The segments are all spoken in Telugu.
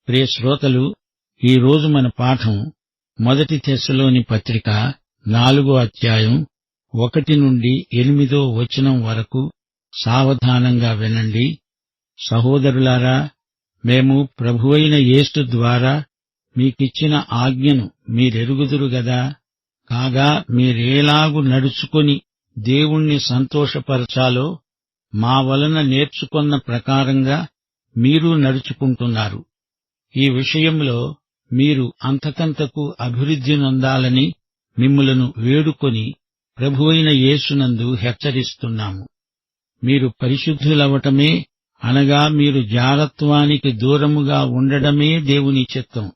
ప్రియ శ్రోతలు, ఈ రోజు మన పాఠం 1 తెస్సలోని పత్రిక 4వ అధ్యాయం 1 నుండి 8వ వచనం వరకు. సావధానంగా వినండి. సహోదరులారా, మేము ప్రభువైన యేసు ద్వారా మీకిచ్చిన ఆజ్ఞను మీరెరుగుదురు గదా. కాగా మీరేలాగు నడుచుకొని దేవుణ్ణి సంతోషపరచాలో మా వలన నేర్చుకొన్న ప్రకారంగా మీరు నడుచుకుంటున్నారు. ఈ విషయంలో మీరు అంతకంతకు అభివృద్ధి నొందాలని మిమ్ములను వేడుకొని ప్రభువైన యేసునందు హెచ్చరిస్తున్నాము. మీరు పరిశుద్ధులవటమే, అనగా మీరు జారత్వానికి దూరముగా ఉండడమే దేవుని చిత్తం.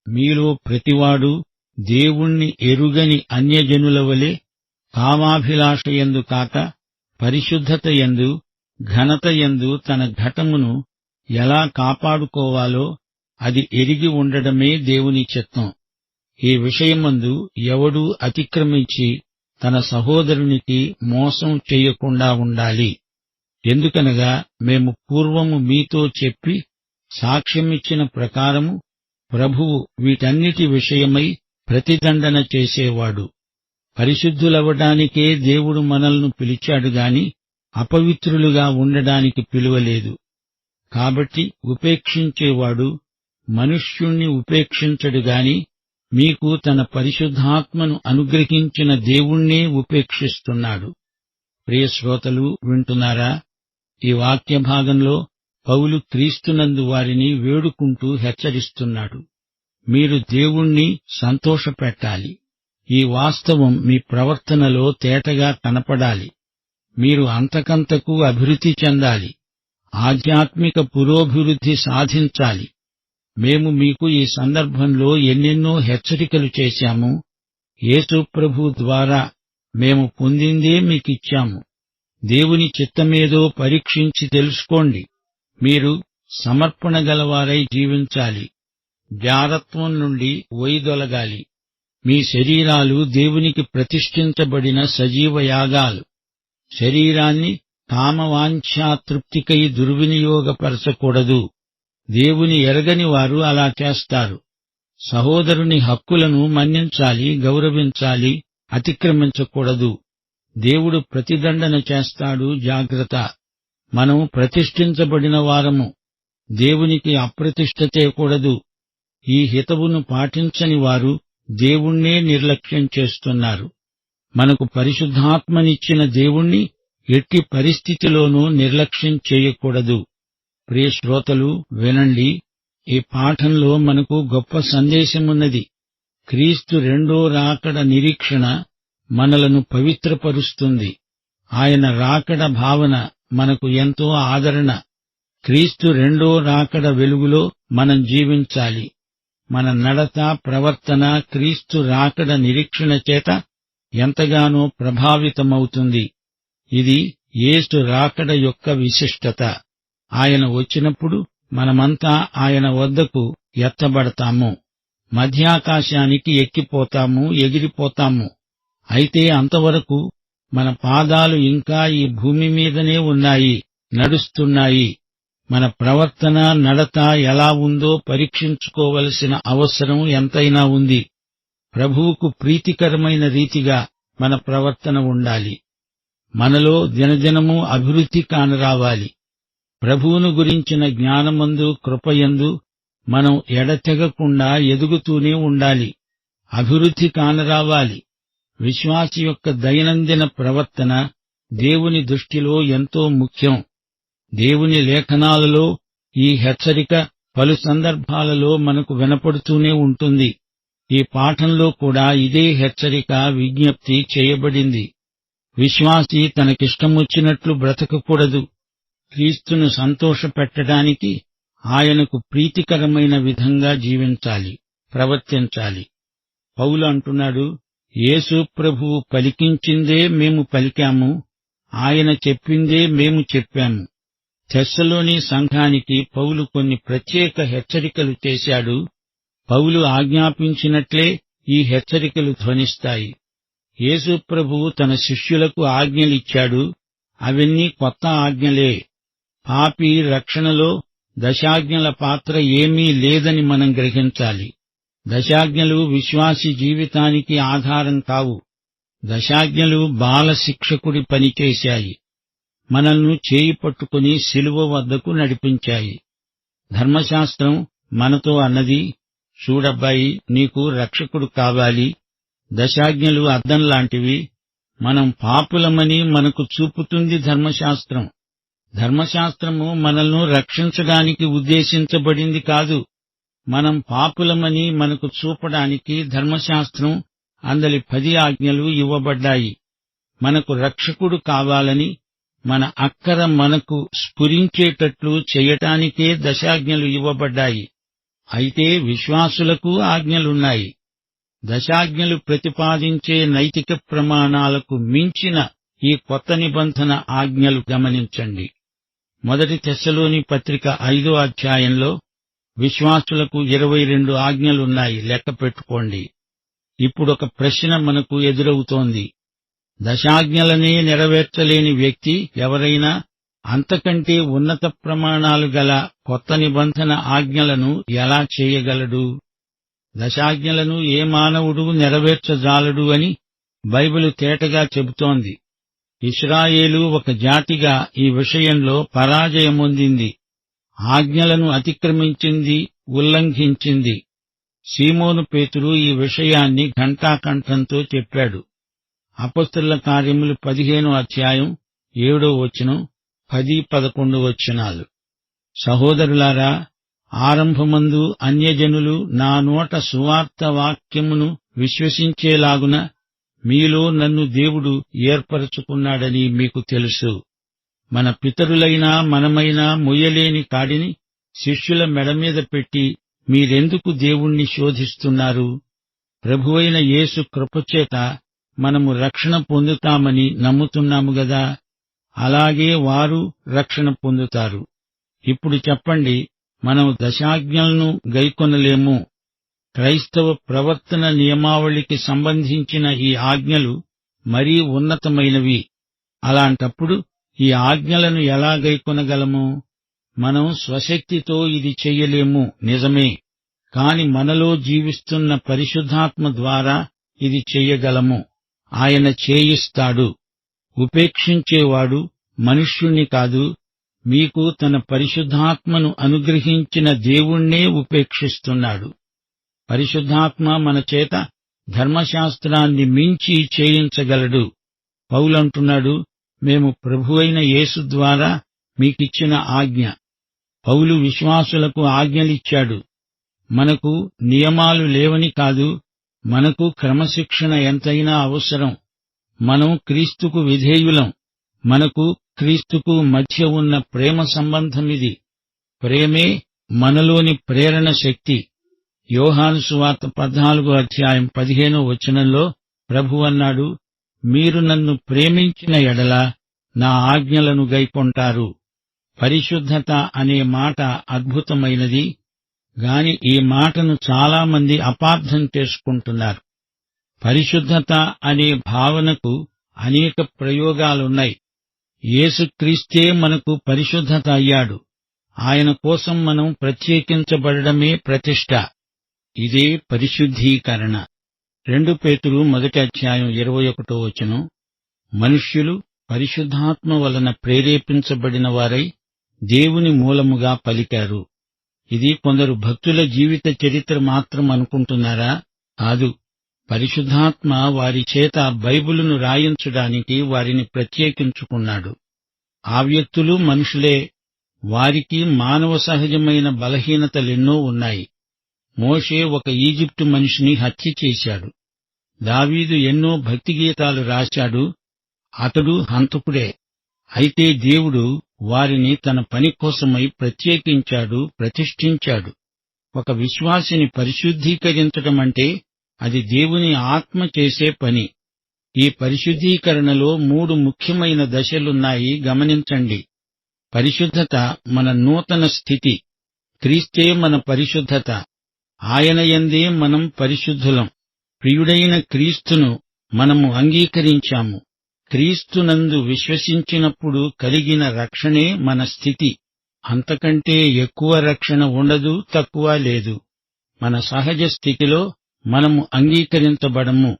మీలో ప్రతివాడు దేవుణ్ణి ఎరుగని అన్యజనుల వలె కామాభిలాషయందు కాక పరిశుద్ధతయందు ఘనతయందు తన ఘటమును ఎలా కాపాడుకోవాలో అది ఎరిగి ఉండడమే దేవుని చిత్తం. ఈ విషయమందు ఎవడూ అతిక్రమించి తన సహోదరునికి మోసం చెయ్యకుండా ఉండాలి. ఎందుకనగా మేము పూర్వము మీతో చెప్పి సాక్ష్యమిచ్చిన ప్రకారము ప్రభువు వీటన్నిటి విషయమై ప్రతిదండన చేసేవాడు. పరిశుద్ధులవడానికే దేవుడు మనల్ని పిలిచాడుగాని అపవిత్రులుగా ఉండడానికి పిలువలేదు. కాబట్టి ఉపేక్షించేవాడు మనుష్యుణ్ణి ఉపేక్షించడుగాని మీకు తన పరిశుద్ధాత్మను అనుగ్రహించిన దేవుణ్ణే ఉపేక్షిస్తున్నాడు. ప్రియ శ్రోతలు, వింటున్నారా? ఈ వాక్య భాగంలో పౌలు క్రీస్తునందు వారిని వేడుకుంటూ హెచ్చరిస్తున్నాడు. మీరు దేవుణ్ణి సంతోషపెట్టాలి. ఈ వాస్తవం మీ ప్రవర్తనలో తేటగా కనపడాలి. మీరు అంతకంతకు అభివృద్ధి చెందాలి. ఆధ్యాత్మిక పురోభివృద్ధి సాధించాలి. మేము మీకు ఈ సందర్భంలో ఎన్నెన్నో హెచ్చరికలు చేశాము. యేసు ప్రభు ద్వారా మేము పొందిందే మీకిచ్చాము. దేవుని చిత్తమేదో పరీక్షించి తెలుసుకోండి. మీరు సమర్పణ గలవారై జీవించాలి. జారత్వం నుండి వైదొలగాలి. మీ శరీరాలు దేవునికి ప్రతిష్ఠించబడిన సజీవ యాగాలు. శరీరాన్ని కామవాంఛా తృప్తికై దుర్వినియోగపరచకూడదు. దేవుని ఎరగని వారు అలా చేస్తారు. సహోదరుని హక్కులను మన్నించాలి, గౌరవించాలి, అతిక్రమించకూడదు. దేవుడు ప్రతిదండన చేస్తాడు, జాగ్రత్త. మనం ప్రతిష్ఠించబడిన వారము. దేవునికి అప్రతిష్ఠ చేయకూడదు. ఈ హితవును పాటించని వారు దేవుణ్ణే నిర్లక్ష్యం చేస్తున్నారు. మనకు పరిశుద్ధాత్మనిచ్చిన దేవుణ్ణి ఎట్టి పరిస్థితిలోనూ నిర్లక్ష్యం చేయకూడదు. ప్రియ శ్రోతలు, వినండి. ఈ పాఠంలో మనకు గొప్ప సందేశమున్నది. క్రీస్తు రెండో రాకడ నిరీక్షణ మనలను పవిత్రపరుస్తుంది. ఆయన రాకడ భావన మనకు ఎంతో ఆదరణ. క్రీస్తు రెండో రాకడ వెలుగులో మనం జీవించాలి. మన నడత, ప్రవర్తన క్రీస్తు రాకడ నిరీక్షణ చేత ఎంతగానో ప్రభావితమవుతుంది. ఇది యేసు రాకడ యొక్క విశిష్టత. ఆయన వచ్చినప్పుడు మనమంతా ఆయన వద్దకు ఎత్తబడతాము. మధ్యాకాశానికి ఎక్కిపోతాము, ఎగిరిపోతాము. అయితే అంతవరకు మన పాదాలు ఇంకా ఈ భూమి మీదనే ఉన్నాయి, నడుస్తున్నాయి. మన ప్రవర్తన, నడత ఎలా ఉందో పరీక్షించుకోవలసిన అవసరం ఎంతైనా ఉంది. ప్రభువుకు ప్రీతికరమైన రీతిగా మన ప్రవర్తన ఉండాలి. మనలో దినదినము అభివృద్ధి కానరావాలి. ప్రభువును గురించిన జ్ఞానమందు, కృపయందు మనం ఎడతెగకుండా ఎదుగుతూనే ఉండాలి. అభివృద్ధి కానరావాలి. విశ్వాసి యొక్క దైనందిన ప్రవర్తన దేవుని దృష్టిలో ఎంతో ముఖ్యం. దేవుని లేఖనాలలో ఈ హెచ్చరిక పలు సందర్భాలలో మనకు వినపడుతూనే ఉంటుంది. ఈ పాఠంలో కూడా ఇదే హెచ్చరిక, విజ్ఞప్తి చేయబడింది. విశ్వాసి తనకిష్టమొచ్చినట్లు బ్రతకకూడదు. క్రీస్తును సంతోషపెట్టడానికి ఆయనకు ప్రీతికరమైన విధంగా జీవించాలి, ప్రవర్తించాలి. పౌలు అంటున్నాడు, యేసు ప్రభువు పలికించిందే మేము పలికాము, ఆయన చెప్పిందే మేము చెప్పాము. తెస్సలోని సంఘానికి పౌలు కొన్ని ప్రత్యేక హెచ్చరికలు చేశాడు. పౌలు ఆజ్ఞాపించినట్లే ఈ హెచ్చరికలు ధ్వనిస్తాయి. యేసు ప్రభువు తన శిష్యులకు ఆజ్ఞలిచ్చాడు. అవన్నీ కొత్త ఆజ్ఞలే. పాపి రక్షణలో దశాజ్ఞల పాత్ర ఏమీ లేదని మనం గ్రహించాలి. దశాజ్ఞలు విశ్వాసి జీవితానికి ఆధారం కావు. దశాజ్ఞలు బాల శిక్షకుడి పనిచేశాయి. మనల్ని చేయి పట్టుకుని శిలువ వద్దకు నడిపించాయి. ధర్మశాస్త్రం మనతో అన్నది, చూడబ్బాయి, నీకు రక్షకుడు కావాలి. దశాజ్ఞలు అద్దంలాంటివి. మనం పాపులమని మనకు చూపుతుంది ధర్మశాస్త్రం. ధర్మశాస్త్రము మనల్ని రక్షించడానికి ఉద్దేశించబడింది కాదు. మనం పాపులమని మనకు చూపడానికి ధర్మశాస్త్రం అందలి 10 ఆజ్ఞలు ఇవ్వబడ్డాయి. మనకు రక్షకుడు కావాలని, మన అక్కర మనకు స్ఫురించేటట్లు చేయటానికే దశాజ్ఞలు ఇవ్వబడ్డాయి. అయితే విశ్వాసులకు ఆజ్ఞలున్నాయి. దశాజ్ఞలు ప్రతిపాదించే నైతిక ప్రమాణాలకు మించిన ఈ కొత్త నిబంధన ఆజ్ఞలు గమనించండి. 1 తెస్సలోని పత్రిక 5వ అధ్యాయంలో విశ్వాసులకు 22 ఆజ్ఞలున్నాయి. లెక్క పెట్టుకోండి. ఇప్పుడొక ప్రశ్న మనకు ఎదురవుతోంది. దశాజ్ఞలనే నెరవేర్చలేని వ్యక్తి ఎవరైనా అంతకంటే ఉన్నత ప్రమాణాలు గల కొత్త నిబంధన ఆజ్ఞలను ఎలా చేయగలడు? దశాజ్ఞలను ఏ మానవుడు నెరవేర్చజాలడు అని బైబిలు తేటగా చెబుతోంది. ఇశ్రాయేలు ఒక జాతిగా ఈ విషయంలో పరాజయమొందింది. ఆజ్ఞలను అతిక్రమించింది, ఉల్లంఘించింది. సీమోను పేతురు ఈ విషయాన్ని ఘంటాకంఠంతో చెప్పాడు. అపొస్తలుల కార్యములు 15వ అధ్యాయం 7వ వచనం, 10, 11 వచనాలు. సహోదరులారా, ఆరంభమందు అన్యజనులు నా నోట సువార్త వాక్యమును విశ్వసించేలాగున మీలో నన్ను దేవుడు ఏర్పరచుకున్నాడని మీకు తెలుసు. మన పితరులైనా మనమైనా మొయ్యలేని కాడిని శిష్యుల మెడమీద పెట్టి మీరెందుకు దేవుణ్ణి శోధిస్తున్నారు? ప్రభువైన యేసు కృపచేత మనము రక్షణ పొందుతామని నమ్ముతున్నాము గదా. అలాగే వారు రక్షణ పొందుతారు. ఇప్పుడు చెప్పండి, మనం దశాజ్ఞలను గైకొనలేము. క్రైస్తవ ప్రవర్తన నియమావళికి సంబంధించిన ఈ ఆజ్ఞలు మరీ ఉన్నతమైనవి. అలాంటప్పుడు ఈ ఆజ్ఞలను ఎలా గైకొనగలము? మనం స్వశక్తితో ఇది చెయ్యలేము, నిజమే. కాని మనలో జీవిస్తున్న పరిశుద్ధాత్మ ద్వారా ఇది చెయ్యగలము. ఆయన చేయిస్తాడు. ఉపేక్షించేవాడు మనుష్యుణ్ణి కాదు, మీకు తన పరిశుద్ధాత్మను అనుగ్రహించిన దేవుణ్ణే ఉపేక్షిస్తున్నాడు. పరిశుద్ధాత్మ మన చేత ధర్మశాస్త్రాన్ని మించి చేయించగలడు. పౌలంటున్నాడు, మేము ప్రభువైన యేసు ద్వారా మీకిచ్చిన ఆజ్ఞ. పౌలు విశ్వాసులకు ఆజ్ఞలిచ్చాడు. మనకు నియమాలు లేవని కాదు, మనకు క్రమశిక్షణ ఎంతైనా అవసరం. మనం క్రీస్తుకు విధేయులం. మనకు క్రీస్తుకు మధ్య ఉన్న ప్రేమ సంబంధమిది. ప్రేమే మనలోని ప్రేరణ శక్తి. యోహాను సువార్త 14వ అధ్యాయం 15వ వచనంలో ప్రభువన్నాడు, మీరు నన్ను ప్రేమించిన ఎడల నా ఆజ్ఞలను గైకొంటారు. పరిశుద్ధత అనే మాట అద్భుతమైనది. గాని ఈ మాటను చాలామంది అపార్థం చేసుకుంటున్నారు. పరిశుద్ధత అనే భావనకు అనేక ప్రయోగాలున్నాయి. యేసుక్రీస్తే మనకు పరిశుద్ధత అయ్యాడు. ఆయన కోసం మనం ప్రత్యేకించబడడమే ప్రతిష్ఠ. ఇదే పరిశుద్ధీకరణ. 2 పేతురు 1వ అధ్యాయం 21వ వచనం, మనుష్యులు పరిశుద్ధాత్మ వలన ప్రేరేపించబడిన వారై దేవుని మూలముగా పలికారు. ఇది కొందరు భక్తుల జీవిత చరిత్ర మాత్రం అనుకుంటున్నారా? కాదు. పరిశుద్ధాత్మ వారి చేత బైబిలును రాయించడానికి వారిని ప్రత్యేకించుకున్నాడు. ఆ వ్యక్తులు మనుషులే. వారికి మానవ సహజమైన బలహీనతలెన్నో ఉన్నాయి. మోషే ఒక ఈజిప్టు మనిషిని హత్య చేశాడు. దావీదు ఎన్నో భక్తి గీతాలు రాశాడు. అతడు హంతకుడే. అయితే దేవుడు వారిని తన పని కోసమై ప్రత్యేకించాడు, ప్రతిష్ఠించాడు. ఒక విశ్వాసిని పరిశుద్ధీకరించటమంటే అది దేవుని ఆత్మ చేసే పని. ఈ పరిశుద్ధీకరణలో 3 ముఖ్యమైన దశలున్నాయి, గమనించండి. పరిశుద్ధత మన నూతన స్థితి. క్రీస్తే మన పరిశుద్ధత. ఆయన యందే మనం పరిశుద్ధులం. ప్రియుడైన క్రీస్తును మనము అంగీకరించాము. క్రీస్తునందు విశ్వసించినప్పుడు కలిగిన రక్షణే మన స్థితి. అంతకంటే ఎక్కువ రక్షణ ఉండదు, తక్కువ లేదు. మన సహజ స్థితిలో మనము అంగీకరించబడము.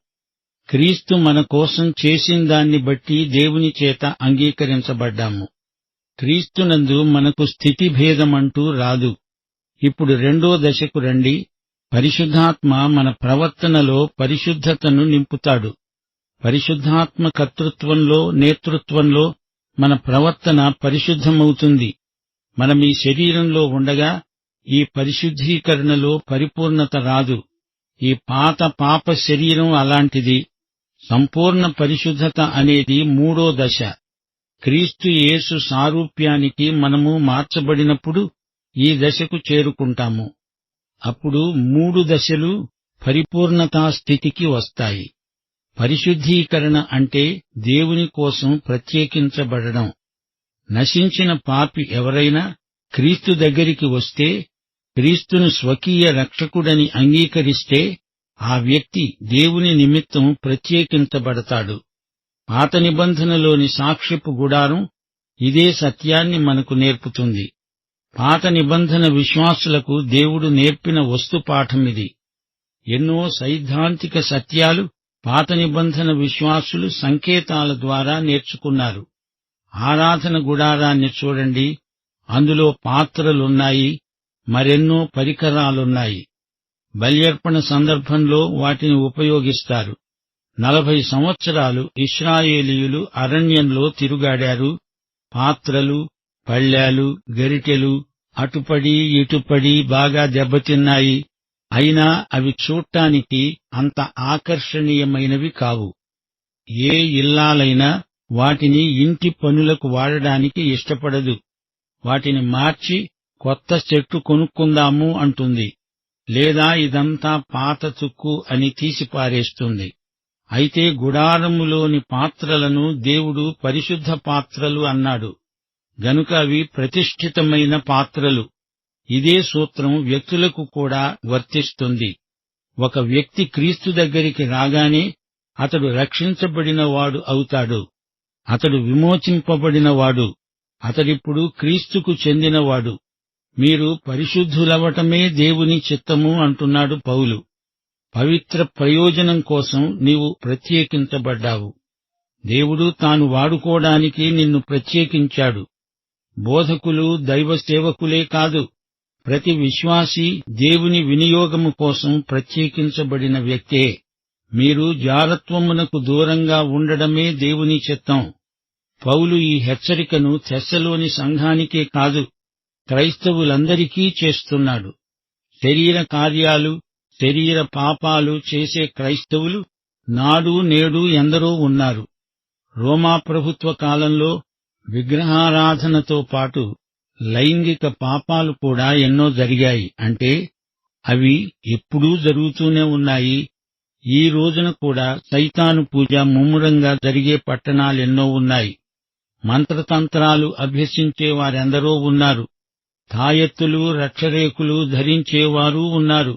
క్రీస్తు మన కోసం చేసిందాన్ని బట్టి దేవుని చేత అంగీకరించబడ్డాము. క్రీస్తునందు మనకు స్థితిభేదమంటూ రాదు. ఇప్పుడు రెండో దశకు రండి. పరిశుద్ధాత్మ మన ప్రవర్తనలో పరిశుద్ధతను నింపుతాడు. పరిశుద్ధాత్మ కర్తృత్వంలో, నేతృత్వంలో మన ప్రవర్తన పరిశుద్ధమవుతుంది. మనమీ శరీరంలో ఉండగా ఈ పరిశుద్ధీకరణలో పరిపూర్ణత రాదు. ఈ పాత పాప శరీరం అలాంటిది. సంపూర్ణ పరిశుద్ధత అనేది మూడో దశ. క్రీస్తు యేసు సారూప్యానికి మనము మార్చబడినప్పుడు ఈ దశకు చేరుకుంటాము. అప్పుడు 3 దశలు పరిపూర్ణతా స్థితికి వస్తాయి. పరిశుద్ధీకరణ అంటే దేవుని కోసం ప్రత్యేకించబడడం. నశించిన పాపి ఎవరైనా క్రీస్తు దగ్గరికి వస్తే, క్రీస్తును స్వకీయ రక్షకుడని అంగీకరిస్తే ఆ వ్యక్తి దేవుని నిమిత్తం ప్రత్యేకించబడతాడు. పాత నిబంధనలోని సాక్ష్యపు గుడారం ఇదే సత్యాన్ని మనకు నేర్పుతుంది. పాత నిబంధన విశ్వాసులకు దేవుడు నేర్పిన వస్తుపాఠమిది. ఎన్నో సైద్ధాంతిక సత్యాలు పాత నిబంధన విశ్వాసులు సంకేతాల ద్వారా నేర్చుకున్నారు. ఆరాధన గుడారాన్ని చూడండి, అందులో పాత్రలున్నాయి, మరెన్నో పరికరాలున్నాయి. బల్యర్పణ సందర్భంలో వాటిని ఉపయోగిస్తారు. 40 సంవత్సరాలు ఇశ్రాయేలీయులు అరణ్యంలో తిరుగాడారు. పాత్రలు, పళ్ళాలు, గరిటెలు అటుపడి ఇటుపడి బాగా దెబ్బతిన్నాయి. అయినా అవి చూడ్డానికి అంత ఆకర్షణీయమైనవి కావు. ఏ ఇల్లాలైనా వాటిని ఇంటి పనులకు వాడడానికి ఇష్టపడదు. వాటిని మార్చి కొత్త చెట్టు కొనుక్కుందాము అంటుంది, లేదా ఇదంతా పాత తుక్కు అని తీసిపారేస్తుంది. అయితే గుడారములోని పాత్రలను దేవుడు పరిశుద్ధ పాత్రలు అన్నాడు గనుక అవి ప్రతిష్ఠితమైన పాత్రలు. ఇదే సూత్రం వ్యక్తులకు కూడా వర్తిస్తుంది. ఒక వ్యక్తి క్రీస్తు దగ్గరికి రాగానే అతడు రక్షించబడినవాడు అవుతాడు. అతడు విమోచింపబడినవాడు. అతడిప్పుడు క్రీస్తుకు చెందినవాడు. మీరు పరిశుద్ధులవటమే దేవుని చిత్తము అంటున్నాడు పౌలు. పవిత్ర ప్రయోజనం కోసం నీవు ప్రత్యేకించబడ్డావు. దేవుడు తాను వాడుకోవడానికి నిన్ను ప్రత్యేకించాడు. బోధకులు దైవ సేవకులే కాదు, ప్రతి విశ్వాసీ దేవుని వినియోగము కోసం ప్రత్యేకించబడిన వ్యక్తే. మీరు జారత్వమునకు దూరంగా ఉండడమే దేవుని చిత్తం. పౌలు ఈ హెచ్చరికను థెస్సలోని సంఘానికే కాదు, క్రైస్తవులందరికీ చేస్తున్నాడు. శరీర కార్యాలు, శరీర పాపాలు చేసే క్రైస్తవులు నాడు నేడు ఎందరో ఉన్నారు. రోమా ప్రభుత్వ కాలంలో విగ్రహారాధనతో పాటు లైంగిక పాపాలు కూడా ఎన్నో జరిగాయి. అంటే అవి ఎప్పుడూ జరుగుతూనే ఉన్నాయి. ఈ రోజున కూడా సైతాను పూజ ముమ్మరంగా జరిగే పట్టణాలెన్నో ఉన్నాయి. మంత్రతంత్రాలు అభ్యసించే వారెందరో ఉన్నారు. తాయెత్తులు, రక్షరేకులు ధరించేవారు ఉన్నారు.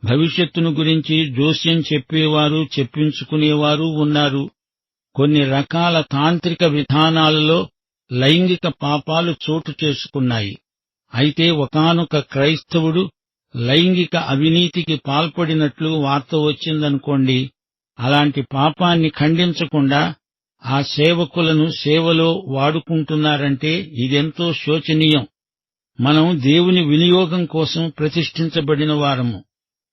భవిష్యత్తును గురించి జోస్యం చెప్పేవారు, చెప్పించుకునేవారు ఉన్నారు. కొన్ని రకాల తాంత్రిక విధానాలలో లైంగిక పాపాలు చోటు చేసుకున్నాయి. అయితే ఒకానొక క్రైస్తవుడు లైంగిక అవినీతికి పాల్పడినట్లు వార్త వచ్చిందనుకోండి, అలాంటి పాపాన్ని ఖండించకుండా ఆ సేవకులను సేవలో వాడుకుంటున్నారంటే ఇదెంతో శోచనీయం. మనం దేవుని వినియోగం కోసం ప్రతిష్ఠించబడిన వారము,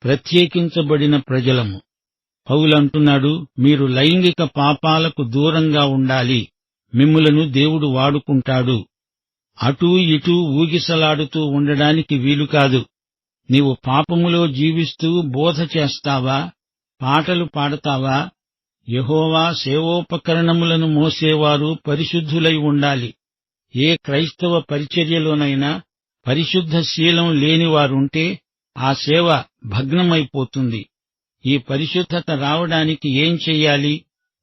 ప్రత్యేకించబడిన ప్రజలము. పౌలంటున్నాడు, మీరు లైంగిక పాపాలకు దూరంగా ఉండాలి, మిమ్ములను దేవుడు వాడుకుంటాడు. అటూ ఇటూ ఊగిసలాడుతూ ఉండడానికి వీలుకాదు. నీవు పాపములో జీవిస్తూ బోధ చేస్తావా, పాటలు పాడతావా? యెహోవా సేవోపకరణములను మోసేవారు పరిశుద్ధులై ఉండాలి. ఏ క్రైస్తవ పరిచర్యలోనైనా పరిశుద్ధ శీలం లేనివారుంటే ఆ సేవ భగ్నమైపోతుంది. ఈ పరిశుద్ధత రావడానికి ఏం చెయ్యాలి?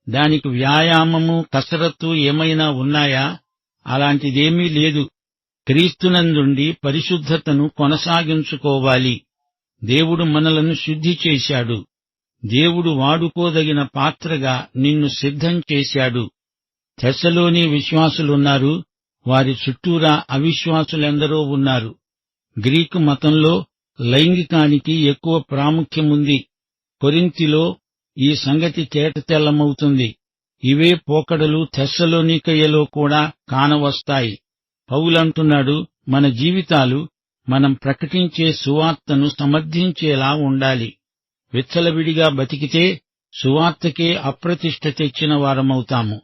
దానికి వ్యాయామము, కసరత్తు ఏమైనా ఉన్నాయా? అలాంటిదేమీ లేదు. క్రీస్తునందుండి పరిశుద్ధతను కొనసాగించుకోవాలి. దేవుడు మనలను శుద్ధి చేశాడు. దేవుడు వాడుకోదగిన పాత్రగా నిన్ను సిద్ధం చేశాడు. థెస్సలోని విశ్వాసులున్నారు, వారి చుట్టూరా అవిశ్వాసులెందరో ఉన్నారు. గ్రీకు మతంలో లైంగికానికి ఎక్కువ ప్రాముఖ్యముంది. కొరింథీలో ఈ సంగతి తేటతెల్లమవుతుంది. ఇవే పోకడలు తెస్సలోనికయలో కూడా కానవస్తాయి. పౌలంటున్నాడు, మన జీవితాలు మనం ప్రకటించే సువార్తను సమర్థించేలా ఉండాలి. విచ్చలవిడిగా బతికితే సువార్తకే అప్రతిష్ఠ తెచ్చిన వారమవుతాము.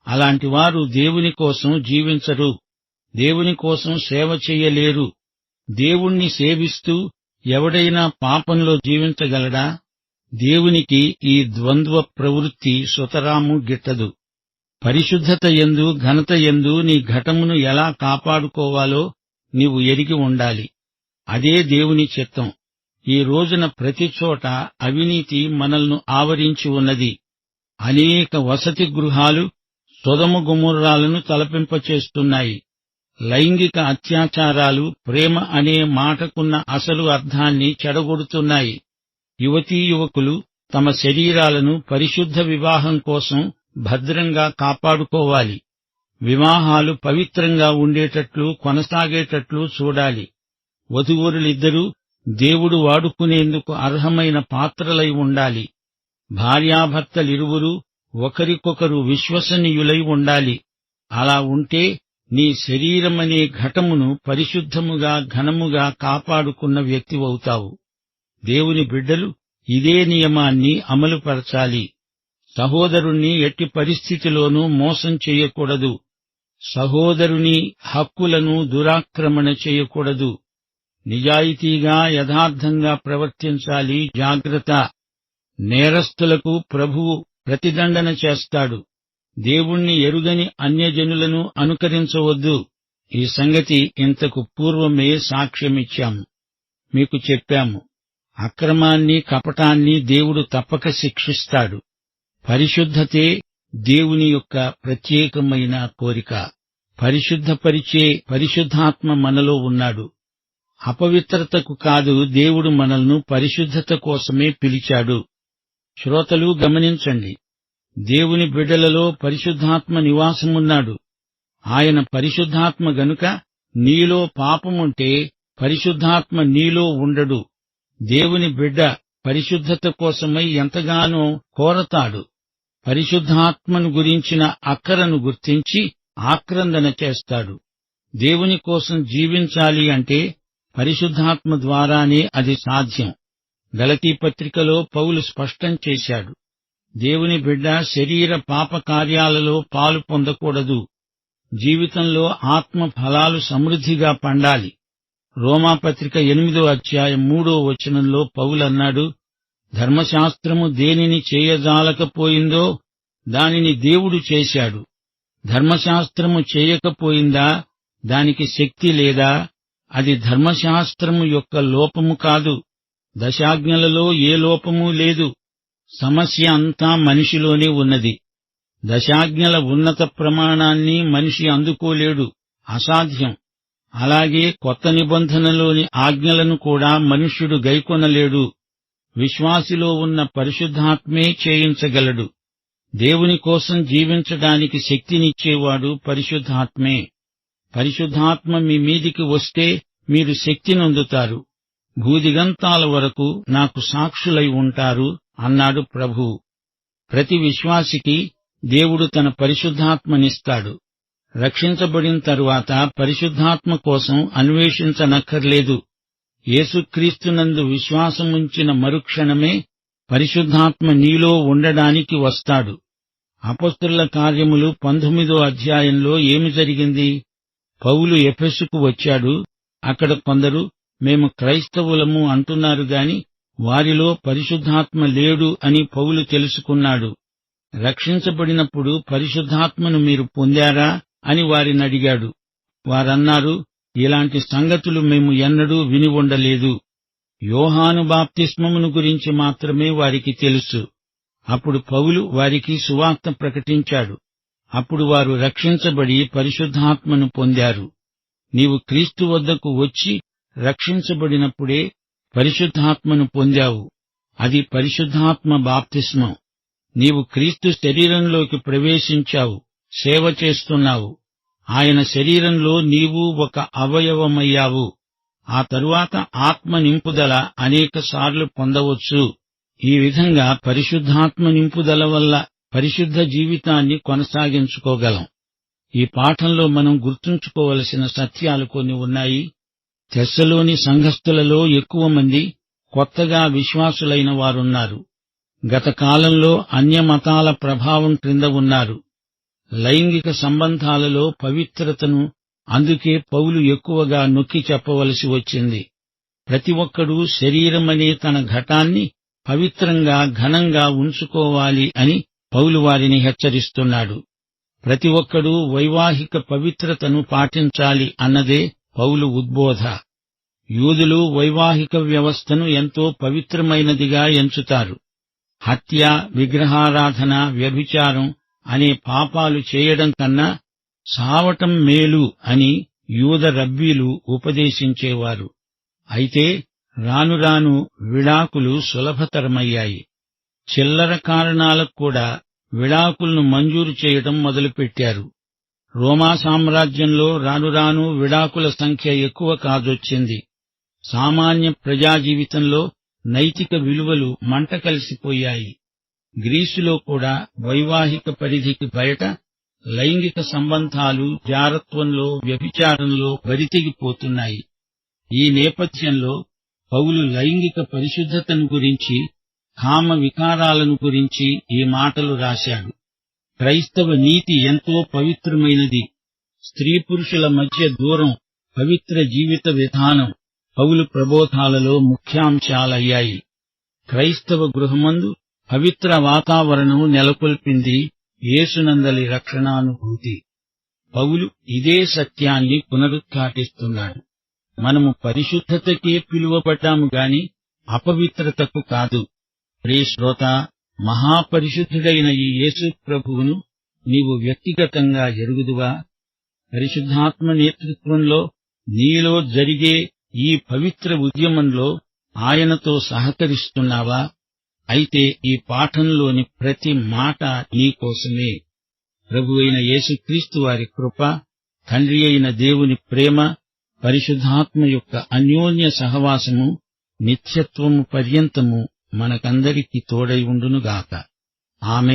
అలాంటి వారు దేవుని కోసం జీవించరు, దేవుని కోసం సేవ చెయ్యలేరు. దేవుణ్ణి సేవిస్తూ ఎవడైనా పాపంలో జీవించగలడా? దేవునికి ఈ ద్వంద్వ ప్రవృత్తి సుతరాము గిట్టదు. పరిశుద్ధత యందు ఘనత యందు నీ ఘటమును ఎలా కాపాడుకోవాలో నీవు ఎరిగి ఉండాలి. అదే దేవుని చిత్తం. ఈ రోజున ప్రతి చోట అవినీతి మనల్ని ఆవరించి ఉన్నది. అనేక వసతి గృహాలు సొదొమ గొమొర్రాలను తలపింపచేస్తున్నాయి. లైంగిక అత్యాచారాలు ప్రేమ అనే మాటకున్న అసలు అర్థాన్ని చెడగొడుతున్నాయి. యువతీ యువకులు తమ శరీరాలను పరిశుద్ధ వివాహం కోసం భద్రంగా కాపాడుకోవాలి. వివాహాలు పవిత్రంగా ఉండేటట్లు కొనసాగేటట్లు చూడాలి. వధూవరులిద్దరూ దేవుడు వాడుకునేందుకు అర్హమైన పాత్రలై ఉండాలి. భార్యాభర్తలిరువురూ ఒకరికొకరు విశ్వసనీయులై ఉండాలి. అలా ఉంటే నీ శరీరమనే ఘటమును పరిశుద్ధముగా ఘనముగా కాపాడుకున్న వ్యక్తివవుతావు. దేవుని బిడ్డలు ఇదే నియమాన్ని అమలుపరచాలి. సహోదరుణ్ణి ఎట్టి పరిస్థితిలోనూ మోసం చెయ్యకూడదు. సహోదరుని హక్కులను దురాక్రమణ చేయకూడదు. నిజాయితీగా యథార్థంగా ప్రవర్తించాలి. జాగ్రత్త. నేరస్తులకు ప్రభువు ప్రతిదండన చేస్తాడు. దేవుణ్ణి ఎరుగని అన్యజనులను అనుకరించవద్దు. ఈ సంగతి ఇంతకు పూర్వమే సాక్ష్యమిచ్చాము, మీకు చెప్పాము. అక్రమాన్ని కపటాన్ని దేవుడు తప్పక శిక్షిస్తాడు. పరిశుద్ధతే దేవుని యొక్క ప్రత్యేకమైన కోరిక. పరిశుద్ధపరిచే పరిశుద్ధాత్మ మనలో ఉన్నాడు. అపవిత్రతకు కాదు, దేవుడు మనల్ని పరిశుద్ధత కోసమే పిలిచాడు. శ్రోతలు గమనించండి, దేవుని బిడ్డలలో పరిశుద్ధాత్మ నివాసమున్నాడు. ఆయన పరిశుద్ధాత్మ గనుక నీలో పాపముంటే పరిశుద్ధాత్మ నీలో ఉండడు. దేవుని బిడ్డ పరిశుద్ధత కోసమై ఎంతగానో కోరతాడు. పరిశుద్ధాత్మను గురించిన అక్కరను గుర్తించి ఆక్రందన చేస్తాడు. దేవుని కోసం జీవించాలి అంటే పరిశుద్ధాత్మ ద్వారానే అది సాధ్యం. గలతీ పత్రికలో పౌలు స్పష్టం చేశాడు, దేవుని బిడ్డ శరీర పాప కార్యాలలో పాలు పొందకూడదు. జీవితంలో ఆత్మ ఫలాలు సమృద్ధిగా పండాలి. రోమాపత్రిక 8వ అధ్యాయం 3వ వచనంలో పౌలన్నాడు, ధర్మశాస్త్రము దేనిని చేయజాలకపోయిందో దానిని దేవుడు చేశాడు. ధర్మశాస్త్రము చేయకపోయిందా? దానికి శక్తి లేదా? అది ధర్మశాస్త్రము యొక్క లోపము కాదు. దశాజ్ఞలలో ఏ లోపమూ లేదు. సమస్య అంతా మనిషిలోనే ఉన్నది. దశాజ్ఞల ఉన్నత ప్రమాణాన్ని మనిషి అందుకోలేడు, అసాధ్యం. అలాగే కొత్త నిబంధనలోని ఆజ్ఞలను కూడా మనుష్యుడు గైకొనలేడు. విశ్వాసిలో ఉన్న పరిశుద్ధాత్మే చేయించగలడు. దేవుని కోసం జీవించడానికి శక్తినిచ్చేవాడు పరిశుద్ధాత్మే. పరిశుద్ధాత్మ మీ మీదికి వస్తే మీరు శక్తినొందుతారు. భూదిగంతాల వరకు నాకు సాక్షులై ఉంటారు అన్నాడు ప్రభువు. ప్రతి విశ్వాసికి దేవుడు తన పరిశుద్ధాత్మనిస్తాడు. రక్షించబడిన తరువాత పరిశుద్ధాత్మ కోసం అన్వేషించనక్కర్లేదు. యేసుక్రీస్తునందు విశ్వాసముంచిన మరుక్షణమే పరిశుద్ధాత్మ నీలో ఉండడానికి వస్తాడు. అపొస్తలుల కార్యములు 19వ అధ్యాయంలో ఏమి జరిగింది? పౌలు ఎఫెసుకు వచ్చాడు. అక్కడ కొందరు మేము క్రైస్తవులము అంటున్నారు గాని వారిలో పరిశుద్ధాత్మ లేడు అని పౌలు తెలుసుకున్నాడు. రక్షించబడినప్పుడు పరిశుద్ధాత్మను మీరు పొందారా అని వారినడిగాడు. వారన్నారు, ఇలాంటి సంగతులు మేము ఎన్నడూ విని ఉండలేదు. యోహాను బాప్తిస్మమును గురించి మాత్రమే వారికి తెలుసు. అప్పుడు పౌలు వారికి సువార్త ప్రకటించాడు. అప్పుడు వారు రక్షించబడి పరిశుద్ధాత్మను పొందారు. నీవు క్రీస్తు వద్దకు వచ్చి రక్షించబడినప్పుడే పరిశుద్ధాత్మను పొందావు. అది పరిశుద్ధాత్మ బాప్తిస్మం. నీవు క్రీస్తు శరీరంలోకి ప్రవేశించావు, సేవ చేస్తున్నావు. ఆయన శరీరంలో నీవు ఒక అవయవమయ్యావు. ఆ తరువాత ఆత్మ నింపుదల అనేకసార్లు పొందవచ్చు. ఈ విధంగా పరిశుద్ధాత్మ నింపుదల వల్ల పరిశుద్ధ జీవితాన్ని కొనసాగించుకోగలం. ఈ పాఠంలో మనం గుర్తుంచుకోవలసిన సత్యాలు కొన్ని ఉన్నాయి. తెస్సలోని సంఘస్థులలో ఎక్కువ మంది కొత్తగా విశ్వాసులైన వారున్నారు. గత కాలంలో అన్యమతాల ప్రభావం క్రింద ఉన్నారు. లైంగిక సంబంధాలలో పవిత్రతను అందుకే పౌలు ఎక్కువగా నొక్కి చెప్పవలసి వచ్చింది. ప్రతి ఒక్కడూ శరీరమనే తన ఘటాన్ని పవిత్రంగా ఘనంగా ఉంచుకోవాలి అని పౌలు వారిని హెచ్చరిస్తున్నాడు. ప్రతి ఒక్కడూ వైవాహిక పవిత్రతను పాటించాలి అన్నదే పౌలు ఉద్బోధ. యూదులు వైవాహిక వ్యవస్థను ఎంతో పవిత్రమైనదిగా ఎంచుతారు. హత్య, విగ్రహారాధన, వ్యభిచారం అనే పాపాలు చేయడం కన్నా సావటం మేలు అని యూద రబ్బీలు ఉపదేశించేవారు. అయితే రాను రాను విడాకులు సులభతరమయ్యాయి. చిల్లర కారణాలకు కూడా విడాకులను మంజూరు చేయడం మొదలుపెట్టారు. రోమా సామ్రాజ్యంలో రాను రాను విడాకుల సంఖ్య ఎక్కువ కాజొచ్చింది. సామాన్య ప్రజాజీవితంలో నైతిక విలువలు మంట కలిసిపోయాయి. గ్రీసులో కూడా వైవాహిక పరిధికి బయట లైంగిక సంబంధాలు జారత్వంలో, వ్యభిచారంలో బరితెగిపోతున్నాయి. ఈ నేపథ్యంలో పౌలు లైంగిక పరిశుద్ధతను గురించి, కామ వికారాలను గురించి ఈ మాటలు రాశాడు. క్రైస్తవ నీతి ఎంతో పవిత్రమైనది. స్త్రీ పురుషుల మధ్య దూరం, పవిత్ర జీవిత విధానం పౌలు ప్రబోధాలలో ముఖ్యాంశాలయ్యాయి. క్రైస్తవ గృహమందు పవిత్ర వాతావరణం నెలకొల్పింది యేసునందలి రక్షణానుభూతి. పౌలు ఇదే సత్యాన్ని పునరుద్ఘాటిస్తున్నాడు. మనము పరిశుద్ధతకే పిలువబడ్డాము గాని అపవిత్రతకు కాదు. ప్రియ శ్రోత, మహాపరిశుద్ధుడైన ఈ యేసు ప్రభువును నీవు వ్యక్తిగతంగా ఎరుగుదువా? పరిశుద్ధాత్మ నేతృత్వంలో నీలో జరిగే ఈ పవిత్ర ఉద్యమంలో ఆయనతో సహకరిస్తున్నావా? అయితే ఈ పాఠంలోని ప్రతి మాట నీకోసమే. ప్రభువైన యేసుక్రీస్తు వారి కృప, తండ్రి అయిన దేవుని ప్రేమ, పరిశుద్ధాత్మ యొక్క అన్యోన్య సహవాసము నిత్యత్వము పర్యంతము మనకందరికీ తోడై ఉండునుగాక. ఆమేన్.